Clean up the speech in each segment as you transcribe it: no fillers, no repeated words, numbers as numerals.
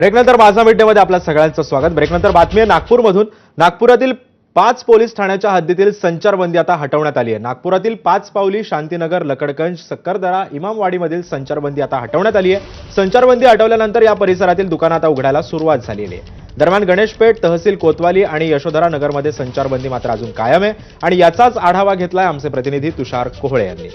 ब्रेकनंतर माझा मिडडेमध्ये आपल्या सगळ्यांचं स्वागत। ब्रेकनंतर बातमी आहे नागपूरमधून। नागपुरातील 5 पोलीस ठाण्याच्या हद्दीतील संचारबंदी आता हटवण्यात आली आहे। नागपुरातील 5 पावली, शांतीनगर, लकडगंज, सक्करदरा, इमामवाडीमधील संचारबंदी आता हटवण्यात आली आहे। संचारबंदी हटवल्यानंतर या परिसरातील दुकानं आता उघडायला सुरुवात झालेली आहे। दरम्यान गणेशपेठ, तहसील कोतवाली आणि यशोधरा नगरमध्ये संचारबंदी मात्र अजून कायम आहे आणि याचाच आढावा घेतलाय आमचे प्रतिनिधी तुषार कोहळे यांनी।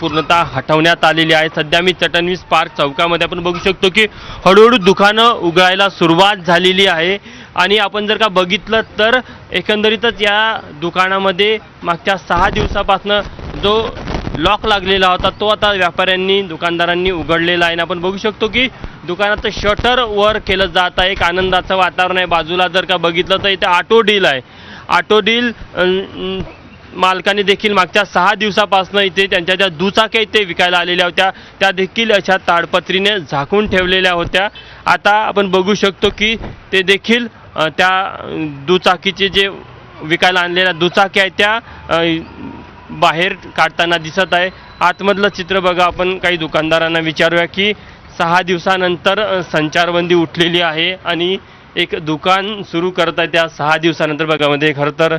पूर्णतः हटवण्यात आलेली आहे। सध्या मी चटणवीस पार्क चौकामध्ये आपण बघू शकतो की हळूहळू दुकानं उघडायला सुरुवात झालेली आहे आणि आपण जर का बघितलं तर एकंदरीतच या दुकानामध्ये मागच्या 6 दिवसापासून जो लॉक लागलेला होता तो आता व्यापाऱ्यांनी दुकानदारांनी उघडलेला आहे। आपण बघू शकतो की दुकानाचं शटर वर केलं जात आहे। एक आनंदाचं वातावरण आहे। बाजूला जर का बघितलं तर इथे ऑटो डील आहे। ऑटो डील मालकाने देखील मागच्या 6 दिवसापासून इथे त्यांच्या ज्या दुचाक्या इथे विकायला आलेल्या होत्या त्या देखील अशा ताडपत्रीने झाकून ठेवलेल्या होत्या। आता आपण बघू शकतो की ते देखील त्या दुचाकीचे जे विकायला आणलेल्या दुचाक्या आहेत त्या बाहेर काढताना दिसत आहे। आतमधलं चित्र बघा। आपण काही दुकानदारांना विचारूया की 6 दिवसानंतर संचारबंदी उठलेली आहे आणि एक दुकान सुरू करत आहे त्या 6 दिवसानंतर बघा मध्ये खरं तर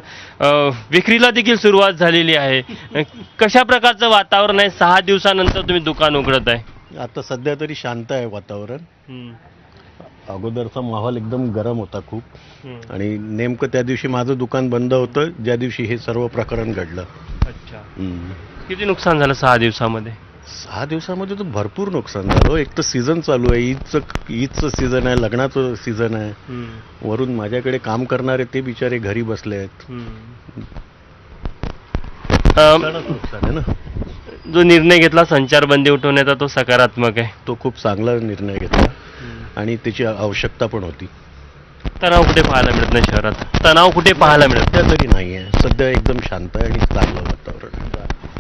विक्रीला देखील सुरुवात झालेली आहे। कशा प्रकारचं वातावरण आहे 6 दिवसानंतर तुम्ही दुकान उघडत आहे? आता सध्या तरी शांत आहे वातावरण। अगोदरचा माहोल एकदम गरम होता खूप आणि नेमकं त्या दिवशी माझं दुकान बंद होतं ज्या दिवशी हे सर्व प्रकरण घडलं। अच्छा, किती नुकसान झालं 6 दिवसामध्ये? 6 दिवसामध्ये तर भरपूर नुकसान झालं। एक तर सीझन चालू आहे, ईदचं सीझन आहे, लग्नाचं सीझन आहे, वरून माझ्याकडे काम करणारे ते बिचारे घरी बसले आहेत। नुकसान आहे ना। जो निर्णय घेतला संचारबंदी उठवण्याचा तो सकारात्मक आहे। तो खूप चांगला निर्णय घेतला आणि त्याची आवश्यकता पण होती। तणाव कुठे पाहायला मिळत नाही शहरात? तणाव कुठे पाहायला मिळत सध्या तरी नाही आहे। सध्या एकदम शांत आहे आणि चांगलं वातावरण।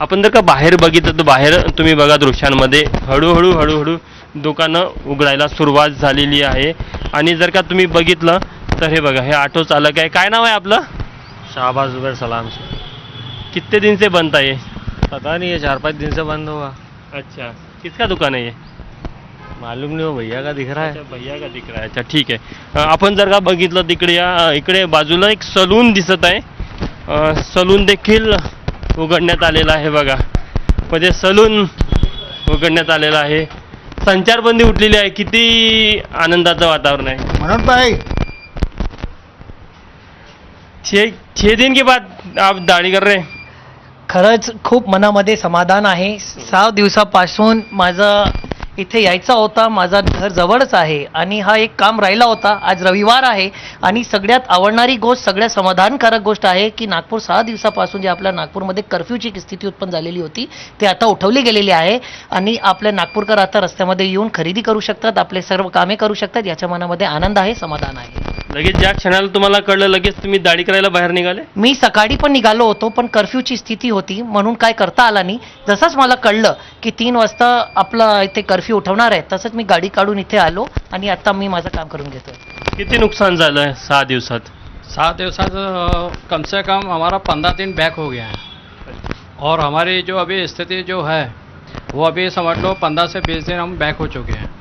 आपण जर का बाहेर बघितलं तर बाहेर तुम्ही बघा दृश्यांमध्ये हळूहळू दुकानं उघडायला सुरुवात झालेली आहे आणि जर का तुम्ही बघितलं तर हे बघा, हे ऑटो चालक आहे। काय नाव आहे आपलं? शाहबाज जुबैर सलाम से। कितने दिन से बंद है ये? पता नहीं है, 4-5 दिन से बंद हुआ। अच्छा, किसका दुकान है ये? मालूम नहीं, हो भैया का दिख रहा है। अच्छा, भैया का दिख रहा है। अच्छा ठीक आहे। आपण जर का बघितलं तिकडे इकडे बाजूला एक सलून दिसत आहे। सलून देखील उघडण्यात आलेला आहे बघा, म्हणजे सलून उघडण्यात आलेला आहे। संचारबंदी उठलेली आहे, किती आनंदाचं वातावरण आहे। मनोज भाई, 6 दिन के बाद आप दाढ़ी कर रहे हैं? खरंच खूप मनामध्ये समाधान आहे। 6 दिवसापासून माझं इथे यायचा होता, माझा घर जवळच आहे आणि हा एक काम राहिला होता। आज रविवार आहे आणि सगळ्यात आवडणारी गोष्ट, सगळ्यात समाधानकारक गोष्ट आहे की नागपूर 6 दिवसापासून जे आपल्या नागपूरमध्ये कर्फ्यूची स्थिती उत्पन्न झालेली होती ते आता उठवली गेलेली आहे आणि आपले नागपूरकर आता रस्त्यामध्ये येऊन खरेदी करू शकतात, आपले सर्व कामे करू शकतात। याच्या मनामध्ये आनंद आहे, समाधान आहे। लगेच ज्या क्षणाला तुम्हाला कळलं लगेच तुम्ही दाढी करायला बाहेर निघाले? मी सकाळी पण निघालो होतो पण कर्फ्यूची स्थिती होती म्हणून काय करता आला नाही। जसंच मला कळलं की 3 वाजता आपलं इथे कर्फ्यू उठवणार आहे तसंच मी गाडी काढून इथे आलो आणि आता मी माझं काम करून घेतोय। किती नुकसान झालं 6 दिवसात? 7 दिवसात कम से कम हमारा 15 दिन बैक हो गया है और हमारी जो अभी स्थिति जो है वो अभी समझ लो 15 से 20 दिन हम बैक हो चुके हैं।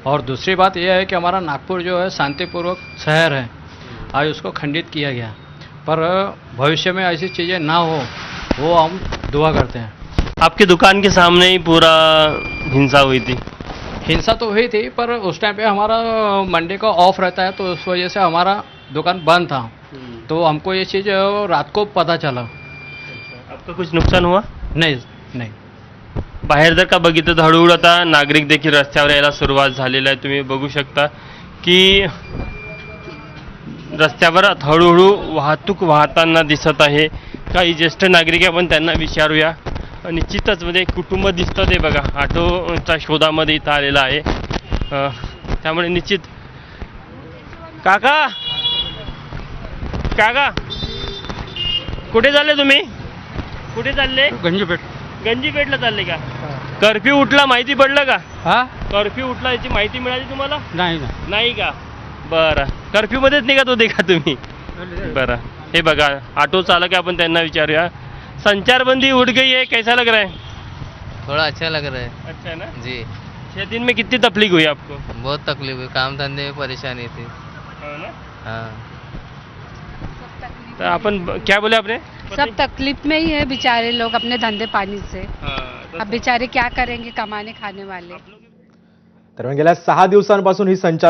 और दूसरी बात यह है कि हमारा नागपुर जो है शांतिपूर्वक शहर है, आज उसको खंडित किया गया, पर भविष्य में ऐसी चीज़ें ना हो वो हम दुआ करते हैं। आपकी दुकान के सामने ही पूरा हिंसा हुई थी? हिंसा तो हुई थी पर उस टाइम पे हमारा मंडे का ऑफ रहता है तो उस वजह से हमारा दुकान बंद था, तो हमको ये चीज़ रात को पता चला। आपका कुछ नुकसान हुआ? नहीं नहीं। बाहेर जर का बघितलं तर हळूहळू आता नागरिक देखील रस्त्यावर यायला सुरुवात झालेली आहे। तुम्ही बघू शकता की रस्त्यावर हळूहळू वाहतूक वाहताना दिसत आहे। काही ज्येष्ठ नागरिक आपण त्यांना विचारूया। निश्चितच म्हणजे एक कुटुंब दिसतं ते बघा, ऑटोच्या शोधामध्ये इथं आलेलं आहे। त्यामुळे निश्चित काका काका कुठे चालले तुम्ही? कुठे चालले? गंजीपेठ. गंजीपेठला चालले का? कर्फ्यू उठला माहिती पडलं का? हा? कर्फ्यू उठला याची माहिती मिळाली तुम्हाला? नाही ना. नाही का? बरं, कर्फ्यू मध्येच निघत होते का तुम्ही? बरं, हे बघा ऑटो चालक आहे, आपण त्यांना विचारूया. संचारबंदी उठ गई है, कैसा लग रहा है? थोड़ा अच्छा लग रहा है अच्छा है ना? जी. 6 दिन में कितनी तकलीफ हुई आपको? बहुत तकलीफ हुई, काम धंधे में परेशानी थी. हो ना? हाँ. तो अपन क्या बोले आपने? सब तकलीफ में ही है बेचारे लोग अपने धंधे पानी से. हाँ, तो अब बेचारे क्या करेंगे कमाने खाने वाले. दरम्यान गेल्या 6 दिवसांपासून ही संचार